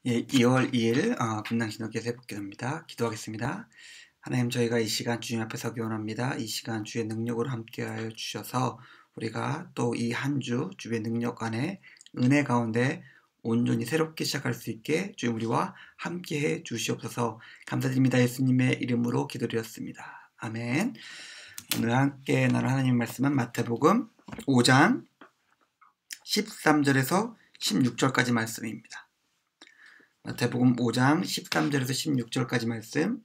예, 2월 2일 분당 신학교에서 해볼게 됩니다. 기도하겠습니다. 하나님, 저희가 이 시간 주님 앞에서 기원합니다. 이 시간 주의 능력으로 함께하여 주셔서 우리가 또 이 한 주 주의 능력 안에 은혜 가운데 온전히 새롭게 시작할 수 있게 주님 우리와 함께해 주시옵소서. 감사드립니다. 예수님의 이름으로 기도드렸습니다. 아멘. 오늘 함께 나눌 하나님 말씀은 마태복음 5장 13절에서 16절까지 말씀입니다. 마태복음 5장 13절에서 16절까지 말씀.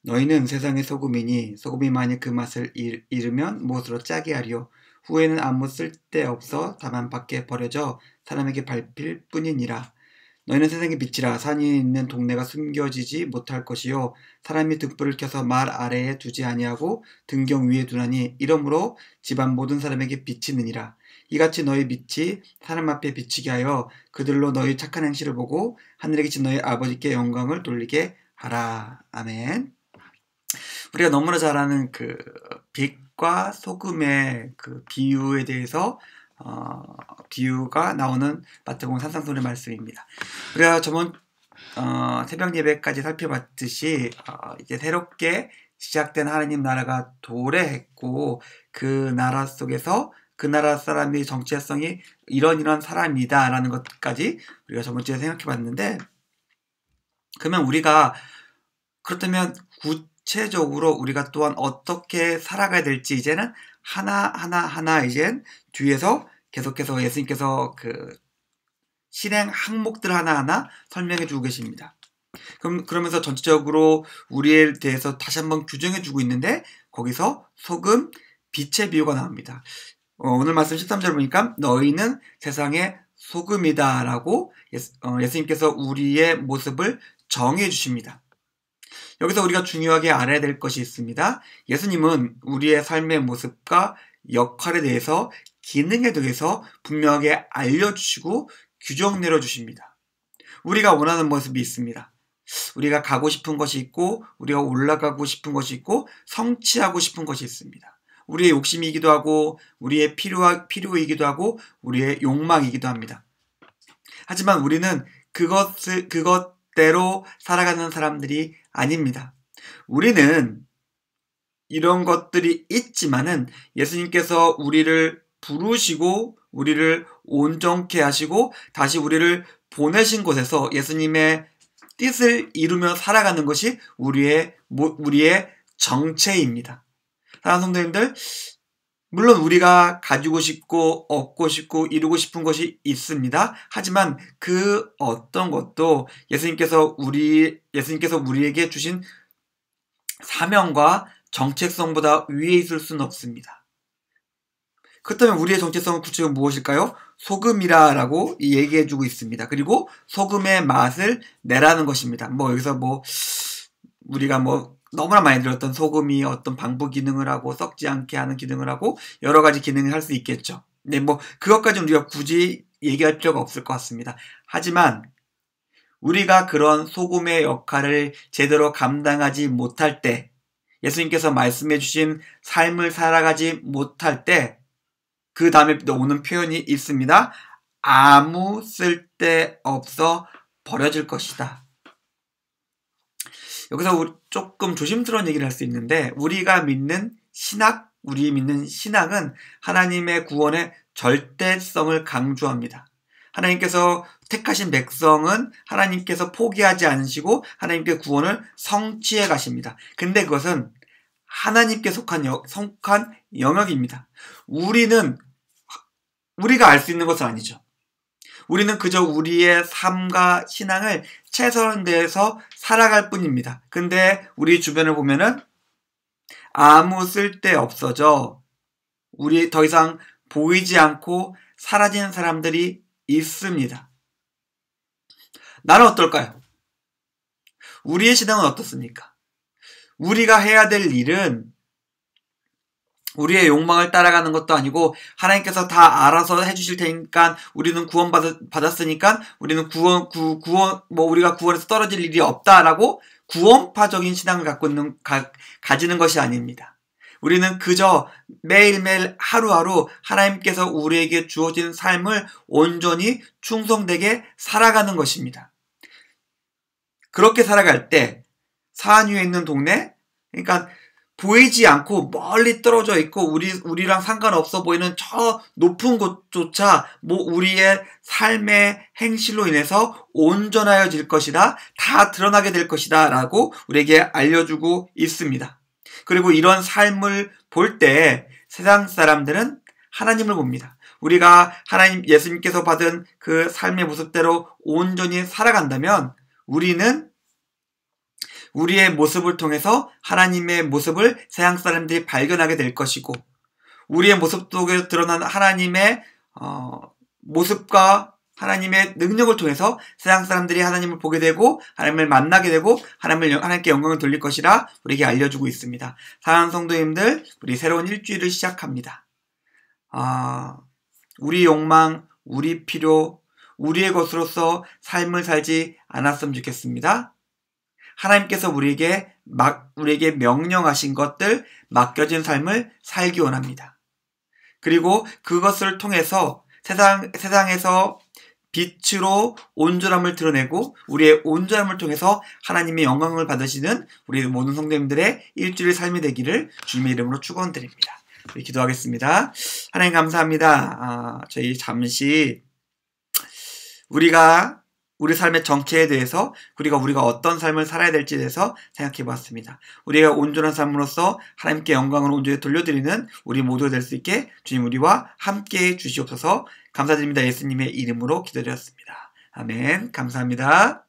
너희는 세상의 소금이니 소금이 만약 그 맛을 잃으면 무엇으로 짜게 하리요. 후에는 아무 쓸데없어 다만 밖에 버려져 사람에게 밟힐 뿐이니라. 너희는 세상의 빛이라. 산이 있는 동네가 숨겨지지 못할 것이요 사람이 등불을 켜서 말 아래에 두지 아니하고 등경 위에 두나니 이러므로 집안 모든 사람에게 비치느니라. 이같이 너희 빛이 사람 앞에 비치게 하여 그들로 너희 착한 행실을 보고 하늘에 계신 너희 아버지께 영광을 돌리게 하라. 아멘. 우리가 너무나 잘 아는 그 빛과 소금의 그 비유에 대해서 비유가 나오는 마태복음 산상수훈의 말씀입니다. 우리가 저번 새벽 예배까지 살펴봤듯이 이제 새롭게 시작된 하나님 나라가 도래했고 그 나라 속에서 그 나라 사람의 정체성이 이런 사람이다 라는 것까지 우리가 저번 주에 생각해 봤는데, 그러면 우리가 그렇다면 구체적으로 우리가 또한 어떻게 살아가야 될지 이제는 하나 이제 뒤에서 계속해서 예수님께서 그 실행 항목들 하나하나 설명해 주고 계십니다. 그러면서 전체적으로 우리에 대해서 다시 한번 규정해 주고 있는데, 거기서 소금, 빛의 비유가 나옵니다. 오늘 말씀 13절 보니까 너희는 세상의 소금이다 라고 예수님께서 우리의 모습을 정해 주십니다. 여기서 우리가 중요하게 알아야 될 것이 있습니다. 예수님은 우리의 삶의 모습과 역할에 대해서, 기능에 대해서 분명하게 알려주시고 규정 내려주십니다. 우리가 원하는 모습이 있습니다. 우리가 가고 싶은 것이 있고, 우리가 올라가고 싶은 것이 있고, 성취하고 싶은 것이 있습니다. 우리의 욕심이기도 하고, 우리의 필요이기도 하고, 우리의 욕망이기도 합니다. 하지만 우리는 그것대로 살아가는 사람들이 아닙니다. 우리는 이런 것들이 있지만은 예수님께서 우리를 부르시고 우리를 온전케 하시고 다시 우리를 보내신 곳에서 예수님의 뜻을 이루며 살아가는 것이 우리의 정체입니다. 사랑하는 성도님들, 물론 우리가 가지고 싶고 얻고 싶고 이루고 싶은 것이 있습니다. 하지만 그 어떤 것도 예수님께서 우리에게 주신 사명과 정체성보다 위에 있을 수는 없습니다. 그렇다면 우리의 정체성은 구체적으로 무엇일까요? 소금이라고 얘기해주고 있습니다. 그리고 소금의 맛을 내라는 것입니다. 여기서 우리가 너무나 많이 들었던 소금이 어떤 방부 기능을 하고 썩지 않게 하는 기능을 하고 여러 가지 기능을 할 수 있겠죠. 네, 그것까지는 우리가 굳이 얘기할 필요가 없을 것 같습니다. 하지만 우리가 그런 소금의 역할을 제대로 감당하지 못할 때, 예수님께서 말씀해 주신 삶을 살아가지 못할 때, 그 다음에 오는 표현이 있습니다. 아무 쓸데없어 버려질 것이다. 여기서 조금 조심스러운 얘기를 할 수 있는데, 우리가 믿는 신학은 하나님의 구원의 절대성을 강조합니다. 하나님께서 택하신 백성은 하나님께서 포기하지 않으시고 하나님께 구원을 성취해 가십니다. 근데 그것은 하나님께 속한 영역입니다. 우리가 알 수 있는 것은 아니죠. 우리는 그저 우리의 삶과 신앙을 최선을 다해서 살아갈 뿐입니다. 근데 우리 주변을 보면은 아무 쓸데 없어져 우리 더 이상 보이지 않고 사라지는 사람들이 있습니다. 나는 어떨까요? 우리의 신앙은 어떻습니까? 우리가 해야 될 일은 우리의 욕망을 따라가는 것도 아니고, 하나님께서 다 알아서 해주실 테니까, 우리는 구원받았으니까, 우리는 우리가 구원에서 떨어질 일이 없다라고 구원파적인 신앙을 가지는 것이 아닙니다. 우리는 그저 매일매일 하루하루 하나님께서 우리에게 주어진 삶을 온전히 충성되게 살아가는 것입니다. 그렇게 살아갈 때 산 위에 있는 동네, 그러니까 보이지 않고 멀리 떨어져 있고 우리랑 상관없어 보이는 저 높은 곳조차 우리의 삶의 행실로 인해서 온전하여질 것이다, 다 드러나게 될 것이다 라고 우리에게 알려주고 있습니다. 그리고 이런 삶을 볼 때 세상 사람들은 하나님을 봅니다. 우리가 예수님께서 받은 그 삶의 모습대로 온전히 살아간다면 우리는 우리의 모습을 통해서 하나님의 모습을 세상 사람들이 발견하게 될 것이고, 우리의 모습 속에 드러난 하나님의 모습과 하나님의 능력을 통해서 세상 사람들이 하나님을 보게 되고 하나님을 만나게 되고 하나님께 영광을 돌릴 것이라 우리에게 알려주고 있습니다. 사랑하는 성도님들, 우리 새로운 일주일을 시작합니다. 우리 욕망, 우리 필요, 우리의 것으로서 삶을 살지 않았으면 좋겠습니다. 하나님께서 우리에게 명령하신 것들, 맡겨진 삶을 살기 원합니다. 그리고 그것을 통해서 세상에서 빛으로 온전함을 드러내고 우리의 온전함을 통해서 하나님의 영광을 받으시는 우리 모든 성도님들의 일주일 삶이 되기를 주님의 이름으로 축원드립니다. 우리 기도하겠습니다. 하나님 감사합니다. 저희 잠시 우리 삶의 정체에 대해서 우리가 어떤 삶을 살아야 될지에 대해서 생각해 보았습니다. 우리가 온전한 삶으로서 하나님께 영광을 온전히 돌려드리는 우리 모두가 될 수 있게 주님 우리와 함께해 주시옵소서. 감사드립니다. 예수님의 이름으로 기도드렸습니다. 아멘. 감사합니다.